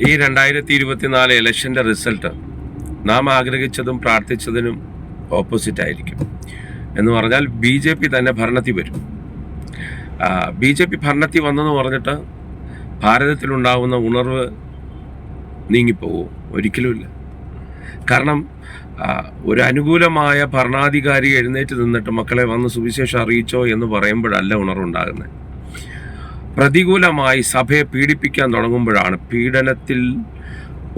ഈ 2024 ഇലക്ഷൻ്റെ റിസൾട്ട് നാം ആഗ്രഹിച്ചതും പ്രാർത്ഥിച്ചതിനും ഓപ്പോസിറ്റ് ആയിരിക്കും. എന്ന് പറഞ്ഞാൽ BJP തന്നെ ഭരണത്തിൽ വരും. BJP ഭരണത്തിൽ വന്നെന്ന് പറഞ്ഞിട്ട് ഭാരതത്തിലുണ്ടാവുന്ന ഉണർവ് നീങ്ങിപ്പോകുമോ? ഒരിക്കലുമില്ല. കാരണം ഒരു അനുകൂലമായ ഭരണാധികാരി എഴുന്നേറ്റ് നിന്നിട്ട് മക്കളെ വന്ന് സുവിശേഷം അറിയിച്ചോ എന്ന് പറയുമ്പോഴല്ല ഉണർവുണ്ടാകുന്നത്. പ്രതികൂലമായി സഭയെ പീഡിപ്പിക്കാൻ തുടങ്ങുമ്പോഴാണ്. പീഡനത്തിൽ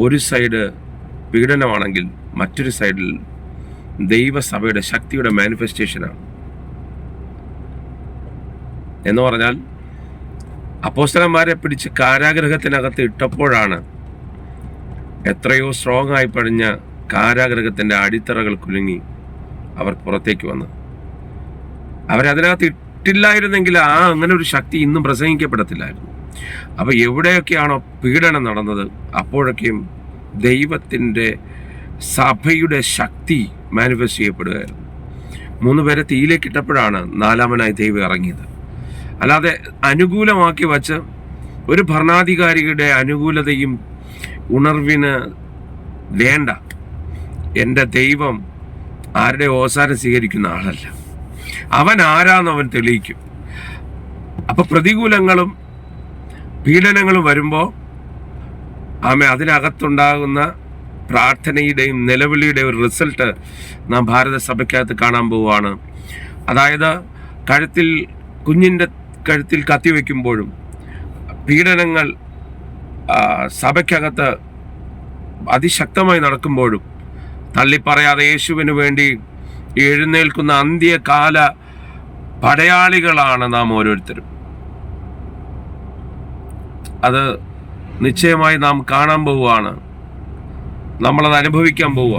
ഒരു സൈഡ് പീഡനമാണെങ്കിൽ മറ്റൊരു സൈഡിൽ ദൈവസഭയുടെ ശക്തിയുടെ മാനിഫെസ്റ്റേഷനാണ്. എന്ന് പറഞ്ഞാൽ അപ്പോസ്തലന്മാരെ പിടിച്ച് കാരാഗൃഹത്തിനകത്ത് ഇട്ടപ്പോഴാണ് എത്രയോ സ്ട്രോങ് ആയി പടിഞ്ഞ കാരാഗൃഹത്തിൻ്റെ അടിത്തറകൾ കുലുങ്ങി അവർ പുറത്തേക്ക് വന്നത്. അവരതിനകത്ത് ഇട്ടില്ലായിരുന്നെങ്കിൽ അങ്ങനെ ഒരു ശക്തി ഇന്നും പ്രസംഗിക്കപ്പെടത്തില്ലായിരുന്നു. അപ്പോൾ എവിടെയൊക്കെയാണോ പീഡനം നടന്നത് അപ്പോഴൊക്കെയും ദൈവത്തിൻ്റെ സഭയുടെ ശക്തി മാനിഫെസ്റ്റ് ചെയ്യപ്പെടുകയായിരുന്നു. 3 പേരെ തീയിലേക്ക് ഇട്ടപ്പോഴാണ് 4-മനായി ദൈവം ഇറങ്ങിയത്. അല്ലാതെ അനുകൂലമാക്കി വച്ച് ഒരു ഭരണാധികാരിയുടെ അനുകൂലതയും ഉണർവിന് വേണ്ട. എൻ്റെ ദൈവം ആരുടെ ഓസാരം സ്വീകരിക്കുന്ന ആളല്ല. അവൻ ആരാന്നവൻ തെളിയിക്കും. അപ്പം പ്രതികൂലങ്ങളും പീഡനങ്ങളും വരുമ്പോൾ അതിനകത്തുണ്ടാകുന്ന പ്രാർത്ഥനയുടെയും നിലവിളിയുടെയും ഒരു റിസൾട്ട് നാം ഭാരത സഭയ്ക്കകത്ത് കാണാൻ പോവുകയാണ്. അതായത് കുഞ്ഞിൻ്റെ കഴുത്തിൽ കത്തിവെക്കുമ്പോഴും പീഡനങ്ങൾ സഭയ്ക്കകത്ത് അതിശക്തമായി നടക്കുമ്പോഴും തള്ളിപ്പറയാതെ യേശുവിന് വേണ്ടി എഴുന്നേൽക്കുന്ന അന്ത്യകാല പടയാളികളാണ് നാം ഓരോരുത്തരും. അത് നിശ്ചയമായി നാം കാണാൻ പോവുകയാണ്. നമ്മളത് അനുഭവിക്കാൻ പോവുക.